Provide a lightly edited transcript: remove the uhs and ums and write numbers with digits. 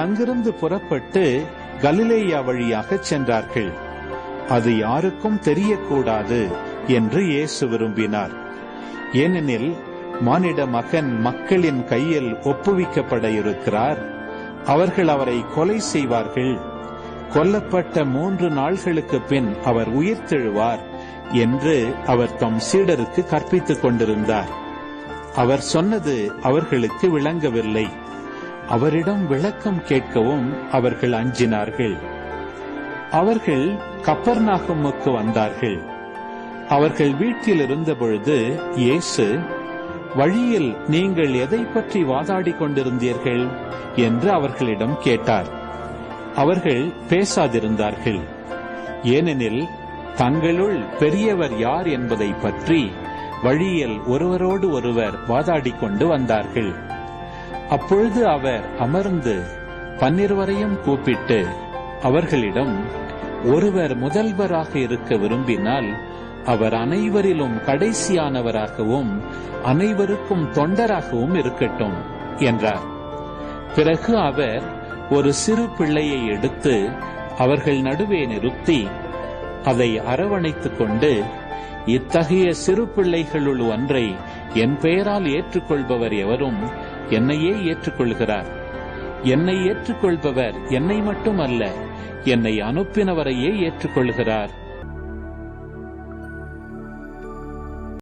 அங்கிருந்து புறப்பட்டு கலிலேயா வழியாக சென்றார்கள். அது யாருக்கும் தெரியக்கூடாது என்று இயேசு விரும்பினார். ஏனெனில் மானிட மகன் மக்களின் கையில் ஒப்புவிக்கப்பட இருக்கிறார். அவர்கள் அவரை கொலை செய்வார்கள். கொல்லப்பட்ட 3 நாள்களுக்கு பின் அவர் உயிர்த்தெழுவார் என்று அவர் தம் சீடருக்கு கற்பித்துக் கொண்டிருந்தார். அவர் சொன்னது அவர்களுக்கு விளங்கவில்லை. அவரிடம் விளக்கம் கேட்கவும் அவர்கள் அஞ்சினார்கள். அவர்கள் கப்பர்நாகுமுக்கு வந்தார்கள். அவர்கள் வீட்டில் இருந்த பொழுது இயேசு, வழியில் நீங்கள் எதை பற்றி வாதாடிக் கொண்டிருந்தீர்கள் என்று அவர்களிடம் கேட்டார். அவர்கள் பேசாதிருந்தார்கள். ஏனெனில் தங்களுள் பெரியவர் யார் என்பதை பற்றி வழியில் ஒருவரோடு ஒருவர் வாதாடிக் கொண்டு வந்தார்கள். அப்பொழுது அவர் அமர்ந்து 12 கூப்பிட்டு அவர்களிடம், ஒருவர் முதல்வராக இருக்க விரும்பினால் அவர் அனைவரிலும் கடைசியானவராகவும் அனைவருக்கும் தொண்டராகவும் இருக்கட்டும் என்றார். பிறகு அவர் ஒரு சிறு பிள்ளையை எடுத்து அவர்கள் நடுவே நிறுத்தி அதை அரவணைத்துக் கொண்டு, இத்தகைய சிறு பிள்ளைகளுள் ஒன்றை என் பெயரால் ஏற்றுக்கொள்பவர் எவரும் என்னையே ஏற்றுக்கொள்கிறார். என்னை ஏற்றுக்கொள்பவர் என்னை மட்டுமல்ல, என்னை அனுப்பினவரையே ஏற்றுக்கொள்கிறார்